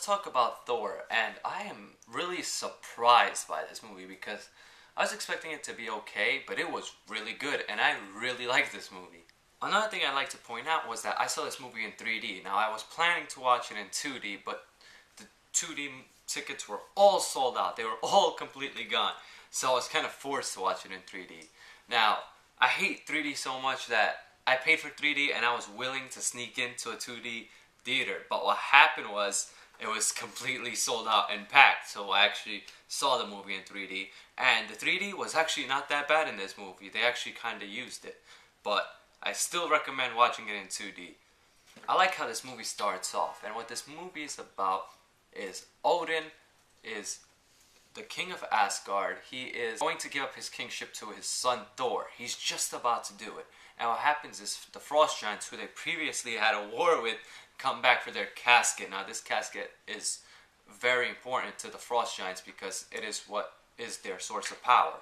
talk about Thor, and I am really surprised by this movie because I was expecting it to be okay, but it was really good, and I really liked this movie. Another thing I'd like to point out was that I saw this movie in 3D. Now, I was planning to watch it in 2D, but the 2D tickets were all sold out. They were all completely gone. So I was kind of forced to watch it in 3D. Now, I hate 3D so much that I paid for 3D and I was willing to sneak into a 2D theater. But what happened was it was completely sold out and packed. So I actually saw the movie in 3D. And the 3D was actually not that bad in this movie. They actually kind of used it. But I still recommend watching it in 2D. I like how this movie starts off, and what this movie is about is Odin is the king of Asgard. He is going to give up his kingship to his son Thor. He's just about to do it. And what happens is the Frost Giants, who they previously had a war with, come back for their casket. Now this casket is very important to the Frost Giants because it is what is their source of power.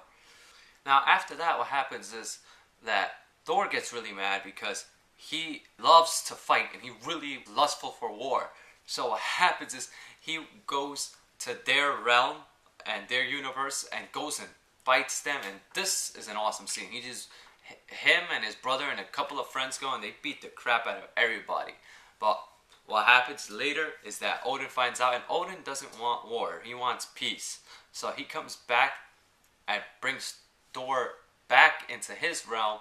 Now after that, what happens is that Thor gets really mad because he loves to fight and he's really lustful for war. So what happens is he goes to their realm and their universe and goes and fights them, and this is an awesome scene. Him and his brother and a couple of friends go and they beat the crap out of everybody. But what happens later is that Odin finds out, and Odin doesn't want war, he wants peace. So he comes back and brings Thor back into his realm,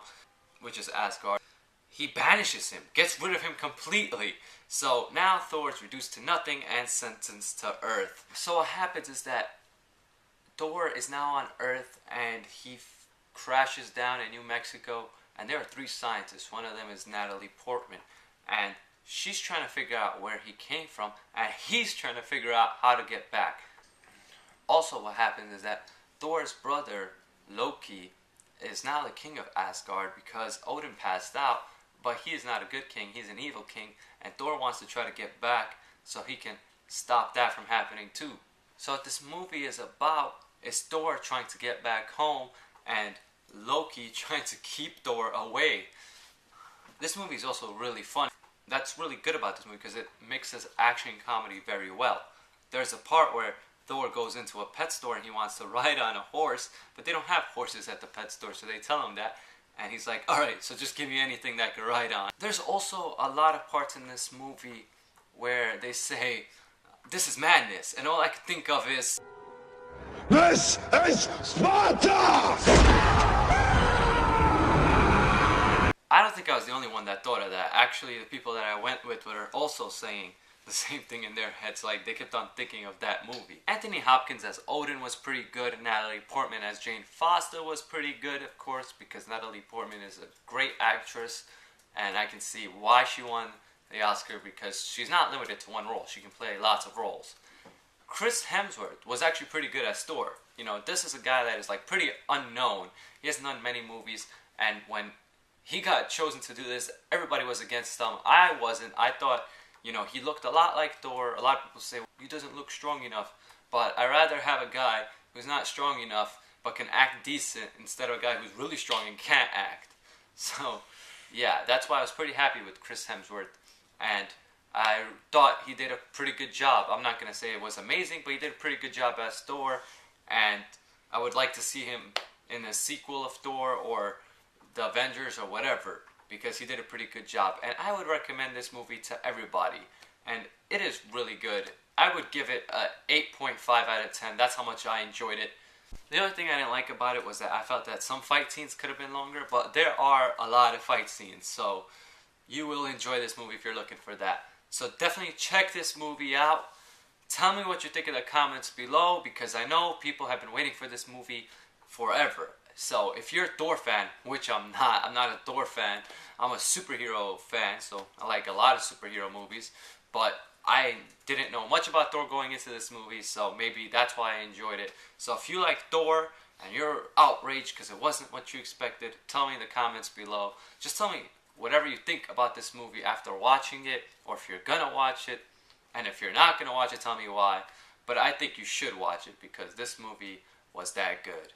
which is Asgard. He banishes him, gets rid of him completely. So now Thor is reduced to nothing and sentenced to Earth. So what happens is that Thor is now on Earth and he crashes down in New Mexico, and there are 3 scientists. One of them is Natalie Portman, and she's trying to figure out where he came from, and he's trying to figure out how to get back. Also what happens is that Thor's brother Loki is now the king of Asgard because Odin passed out, but he is not a good king, he's an evil king, and Thor wants to try to get back so he can stop that from happening too. So what this movie is about is Thor trying to get back home and Loki trying to keep Thor away. This movie is also really fun. That's really good about this movie because it mixes action and comedy very well. There's a part where Thor goes into a pet store and he wants to ride on a horse, but they don't have horses at the pet store, so they tell him that. And he's like, alright, so just give me anything that I can ride on. There's also a lot of parts in this movie where they say, this is madness, and all I can think of is, this is Sparta! I don't think I was the only one that thought of that. Actually, the people that I went with were also saying the same thing in their heads, like they kept on thinking of that movie. Anthony Hopkins as Odin was pretty good, and Natalie Portman as Jane Foster was pretty good, of course, because Natalie Portman is a great actress, and I can see why she won the Oscar because she's not limited to one role. She can play lots of roles. Chris Hemsworth was actually pretty good as Thor. You know, this is a guy that is like pretty unknown. He hasn't done many movies, and when he got chosen to do this, everybody was against him. I wasn't. I thought, you know, he looked a lot like Thor. A lot of people say, well, he doesn't look strong enough. But I'd rather have a guy who's not strong enough but can act decent instead of a guy who's really strong and can't act. So, yeah, that's why I was pretty happy with Chris Hemsworth. And I thought he did a pretty good job. I'm not going to say it was amazing, but he did a pretty good job as Thor. And I would like to see him in a sequel of Thor or the Avengers or whatever, because he did a pretty good job. And I would recommend this movie to everybody. And it is really good. I would give it a 8.5 out of 10. That's how much I enjoyed it. The other thing I didn't like about it was that I felt that some fight scenes could have been longer, but there are a lot of fight scenes, so you will enjoy this movie if you're looking for that. So definitely check this movie out. Tell me what you think in the comments below, because I know people have been waiting for this movie forever. So if you're a Thor fan, which I'm not a Thor fan, I'm a superhero fan, so I like a lot of superhero movies, but I didn't know much about Thor going into this movie, so maybe that's why I enjoyed it. So if you like Thor and you're outraged because it wasn't what you expected, tell me in the comments below. Just tell me whatever you think about this movie after watching it, or if you're gonna watch it, and if you're not gonna watch it, tell me why. But I think you should watch it because this movie was that good.